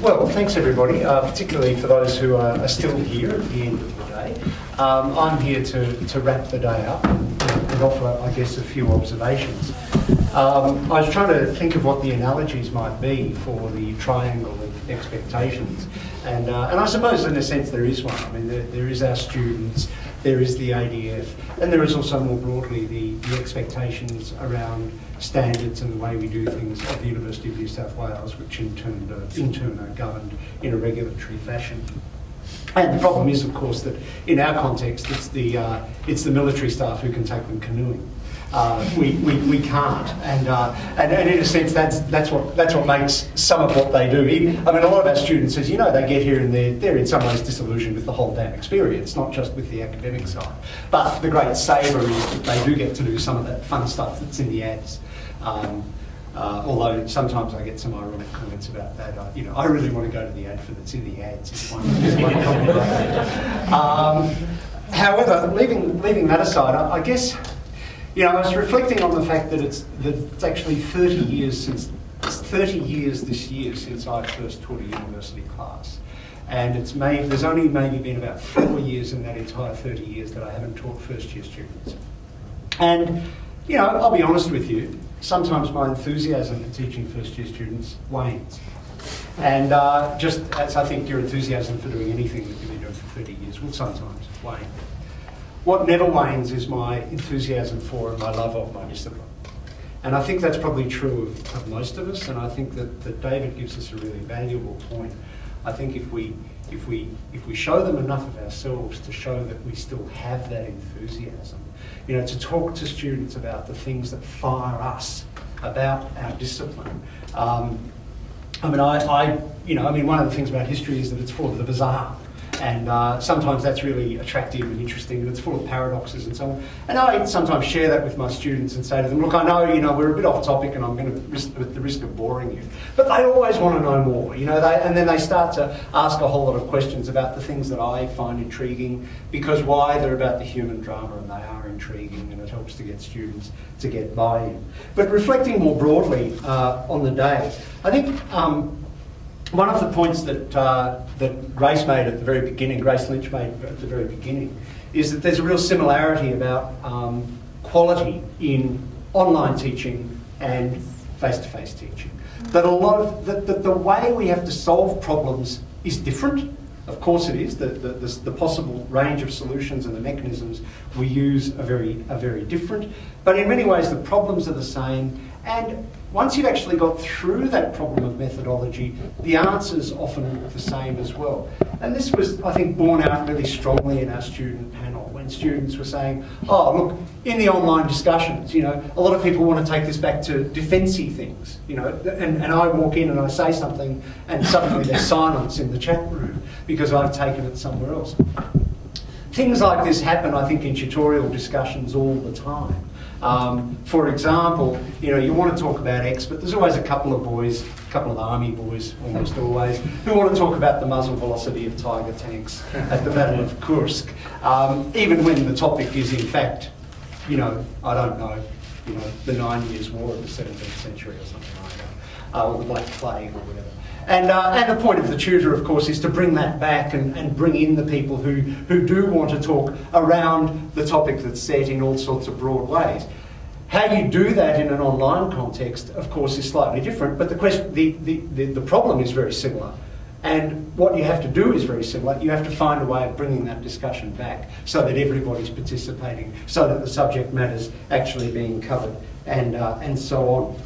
Well, thanks everybody, particularly for those who are still here at the end of the day. I'm here to wrap the day up and offer, I guess, a few observations. I was trying to think of what the analogies might be for the triangle of expectations. And I suppose in a sense there is one. I mean, there is our students, there is the ADF, and there is also more broadly the expectations around standards and the way we do things at the University of New South Wales, which in turn are governed in a regulatory fashion. And the problem is, of course, that in our context, it's the military staff who can take them canoeing. We can't, and in a sense, that's what makes some of what they do. I mean, a lot of our students, as you know, they get here and they're in some ways disillusioned with the whole damn experience, not just with the academic side. But the great savour is that they do get to do some of that fun stuff that's in the ads. Although sometimes I get some ironic comments about that. I really want to go to the ad that's in the ads. Is one comment. However, leaving that aside, I guess. I was reflecting on the fact that it's actually 30 years this year since I first taught a university class, and there's only maybe been about 4 years in that entire 30 years that I haven't taught first year students. And I'll be honest with you, sometimes my enthusiasm for teaching first year students wanes, and just as I think your enthusiasm for doing anything that you've been doing for 30 years will sometimes wane. What never wanes is my enthusiasm for and my love of my discipline. And I think that's probably true of most of us, and I think that David gives us a really valuable point. I think if we show them enough of ourselves to show that we still have that enthusiasm, to talk to students about the things that fire us about our discipline. One of the things about history is that it's full of the bizarre. And sometimes that's really attractive and interesting, and it's full of paradoxes and so on. And I sometimes share that with my students and say to them, look, I know, we're a bit off topic and I'm going to risk with the risk of boring you. But they always want to know more, and then they start to ask a whole lot of questions about the things that I find intriguing, because they're about the human drama and they are intriguing, and it helps to get students to get buy-in. But reflecting more broadly on the day, I think one of the points that Grace made at the very beginning, Grace Lynch made at the very beginning, is that there's a real similarity about quality in online teaching and face-to-face teaching. That the way we have to solve problems is different. Of course it is. The possible range of solutions and the mechanisms we use are very different. But in many ways the problems are the same, and once you've actually got through that problem of methodology, the answer's often the same as well. And this was, I think, borne out really strongly in our student panel, when students were saying, oh, look, in the online discussions, a lot of people want to take this back to defensy things, and I walk in and I say something and suddenly there's silence in the chat room because I've taken it somewhere else. Things like this happen, I think, in tutorial discussions all the time. For example, you want to talk about X, but there's always a couple of army boys, almost always, who want to talk about the muzzle velocity of Tiger tanks at the Battle of Kursk, even when the topic is in fact, I don't know, the 9 Years' War of the 17th century or something like that, or the Black Plague or whatever. And the point of the tutor, of course, is to bring that back and bring in the people who do want to talk around the topic that's set in all sorts of broad ways. How you do that in an online context, of course, is slightly different, but the problem is very similar. And what you have to do is very similar. You have to find a way of bringing that discussion back so that everybody's participating, so that the subject matter's actually being covered, and so on.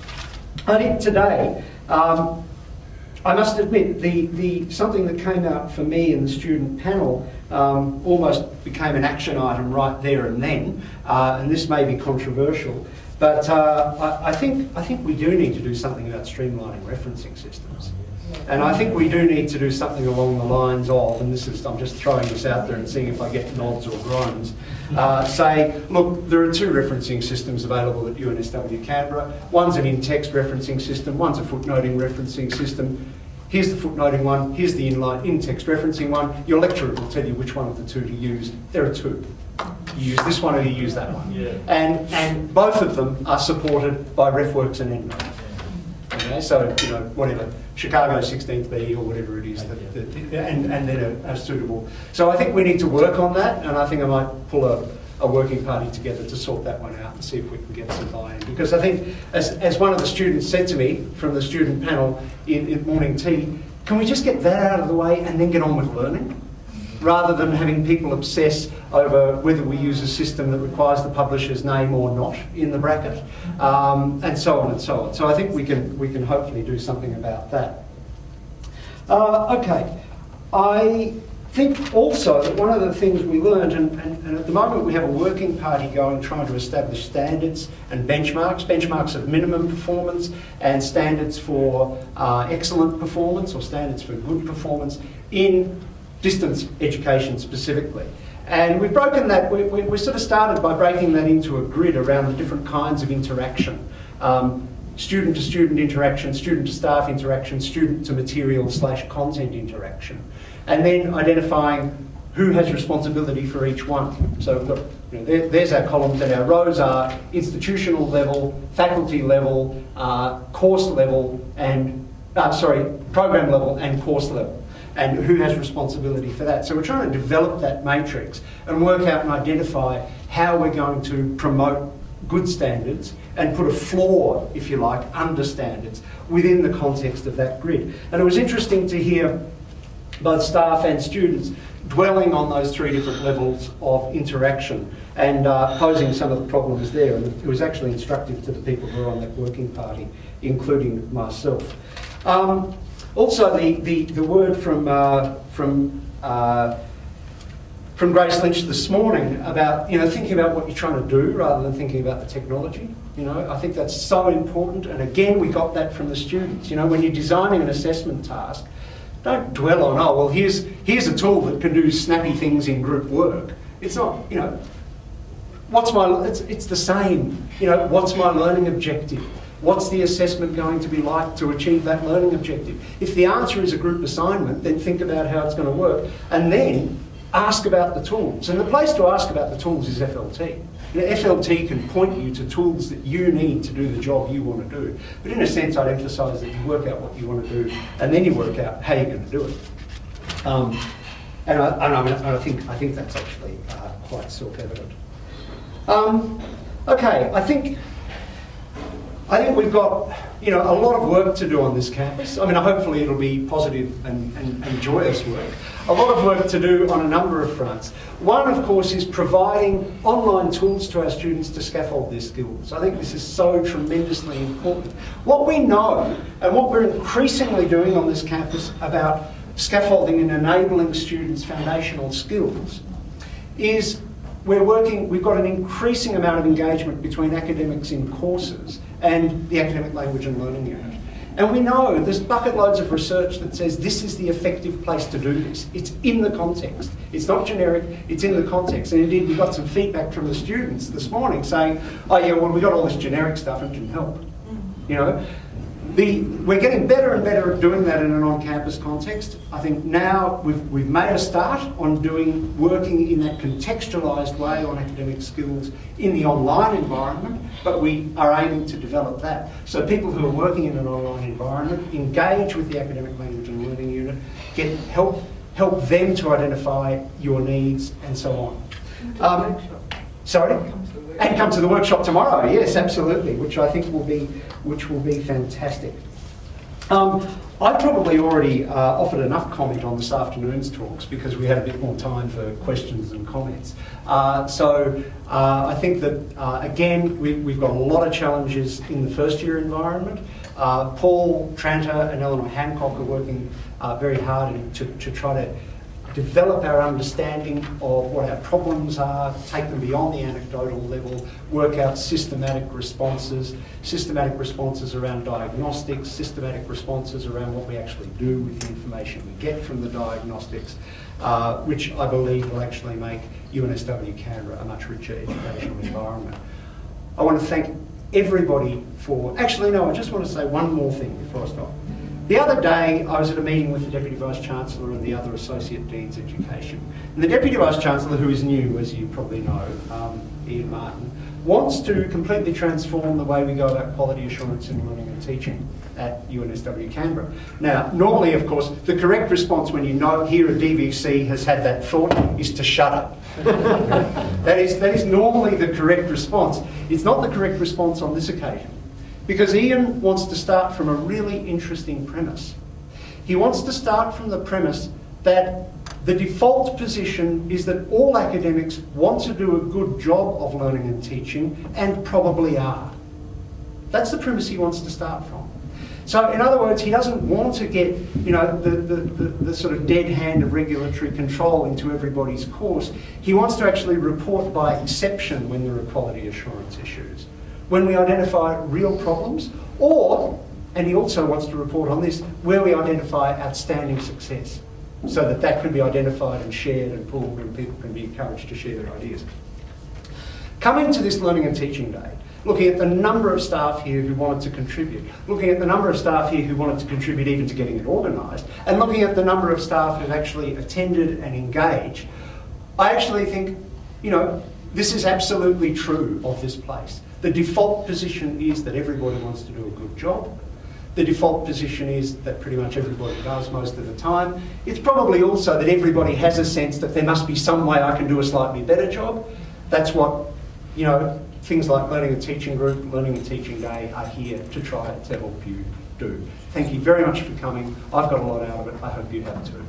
I think today, I must admit, something that came out for me in the student panel almost became an action item right there and then, and this may be controversial, but I think we do need to do something about streamlining referencing systems. And I think we do need to do something along the lines of, and I'm just throwing this out there and seeing if I get nods or groans, say, look, there are two referencing systems available at UNSW Canberra. One's an in-text referencing system, one's a footnoting referencing system. Here's the footnoting one, here's the in-text referencing one. Your lecturer will tell you which one of the two to use. There are two. You use this one or you use that one. Yeah. And both of them are supported by RefWorks and EndNote. Okay, so, whatever. Chicago 16th B or whatever it is, and then are suitable. So I think we need to work on that, and I think I might pull a working party together to sort that one out and see if we can get some buy-in. Because I think, as one of the students said to me from the student panel in morning tea, can we just get that out of the way and then get on with learning? Rather than having people obsess over whether we use a system that requires the publisher's name or not in the bracket, and so on and so on. So I think we can hopefully do something about that. Okay, I think also that one of the things we learned, and at the moment we have a working party going trying to establish standards and benchmarks of minimum performance and standards for excellent performance or standards for good performance in distance education specifically. And we've broken that, we sort of started by breaking that into a grid around the different kinds of interaction. Student to student interaction, student to staff interaction, student to material / content interaction. And then identifying who has responsibility for each one. So look, there's our columns, and our rows are institutional level, faculty level, course level, and, program level and course level. And who has responsibility for that. So we're trying to develop that matrix and work out and identify how we're going to promote good standards and put a floor, if you like, under standards within the context of that grid. And it was interesting to hear both staff and students dwelling on those three different levels of interaction and posing some of the problems there. And it was actually instructive to the people who were on that working party, including myself. Also, the word from Grace Lynch this morning about thinking about what you're trying to do rather than thinking about the technology. I think that's so important. And again, we got that from the students. When you're designing an assessment task, don't dwell on well here's a tool that can do snappy things in group work. It's not it's the same. What's my learning objective? What's the assessment going to be like to achieve that learning objective? If the answer is a group assignment, then think about how it's going to work, and then ask about the tools. And the place to ask about the tools is FLT. FLT can point you to tools that you need to do the job you want to do. But in a sense, I'd emphasise that you work out what you want to do, and then you work out how you're going to do it. I think that's actually quite self-evident. Okay, I think we've got a lot of work to do on this campus. Hopefully it'll be positive and joyous work. A lot of work to do on a number of fronts. One, of course, is providing online tools to our students to scaffold their skills. I think this is so tremendously important. What we know, and what we're increasingly doing on this campus about scaffolding and enabling students' foundational skills, is we've got an increasing amount of engagement between academics in courses and the Academic Language and Learning Unit. And we know there's bucket loads of research that says this is the effective place to do this. It's in the context. It's not generic, it's in the context. And indeed, we got some feedback from the students this morning saying, we got all this generic stuff and it can help. We're getting better and better at doing that in an on-campus context. I think now we've made a start on working in that contextualised way on academic skills in the online environment, but we are aiming to develop that. So people who are working in an online environment engage with the Academic Language and Learning Unit, help them to identify your needs and so on. And come to the workshop tomorrow. Yes, absolutely, which I think will be fantastic. I've probably already offered enough comment on this afternoon's talks because we had a bit more time for questions and comments. I think that, again, we've got a lot of challenges in the first year environment. Paul Tranter and Eleanor Hancock are working very hard to try to develop our understanding of what our problems are, take them beyond the anecdotal level, work out systematic responses around diagnostics, systematic responses around what we actually do with the information we get from the diagnostics, which I believe will actually make UNSW Canberra a much richer educational environment. I want to thank everybody for... Actually, no, I just want to say one more thing before I stop. The other day, I was at a meeting with the Deputy Vice-Chancellor and the other Associate Deans Education. And the Deputy Vice-Chancellor, who is new, as you probably know, Ian Martin, wants to completely transform the way we go about quality assurance in learning and teaching at UNSW Canberra. Now, normally, of course, the correct response when you hear a DVC has had that thought is to shut up. That is normally the correct response. It's not the correct response on this occasion, because Ian wants to start from a really interesting premise. He wants to start from the premise that the default position is that all academics want to do a good job of learning and teaching, and probably are. That's the premise he wants to start from. So, in other words, he doesn't want to get, the sort of dead hand of regulatory control into everybody's course. He wants to actually report by exception when there are quality assurance issues, when we identify real problems, or, and he also wants to report on this, where we identify outstanding success, so that can be identified and shared and pooled, and people can be encouraged to share their ideas. Coming to this Learning and Teaching Day, looking at the number of staff here who wanted to contribute, looking at the number of staff here who wanted to contribute even to getting it organised, and looking at the number of staff who've actually attended and engaged, I actually think, this is absolutely true of this place. The default position is that everybody wants to do a good job. The default position is that pretty much everybody does most of the time. It's probably also that everybody has a sense that there must be some way I can do a slightly better job. That's what, things like Learning and Teaching Group, Learning and Teaching Day are here to try to help you do. Thank you very much for coming. I've got a lot out of it. I hope you have too.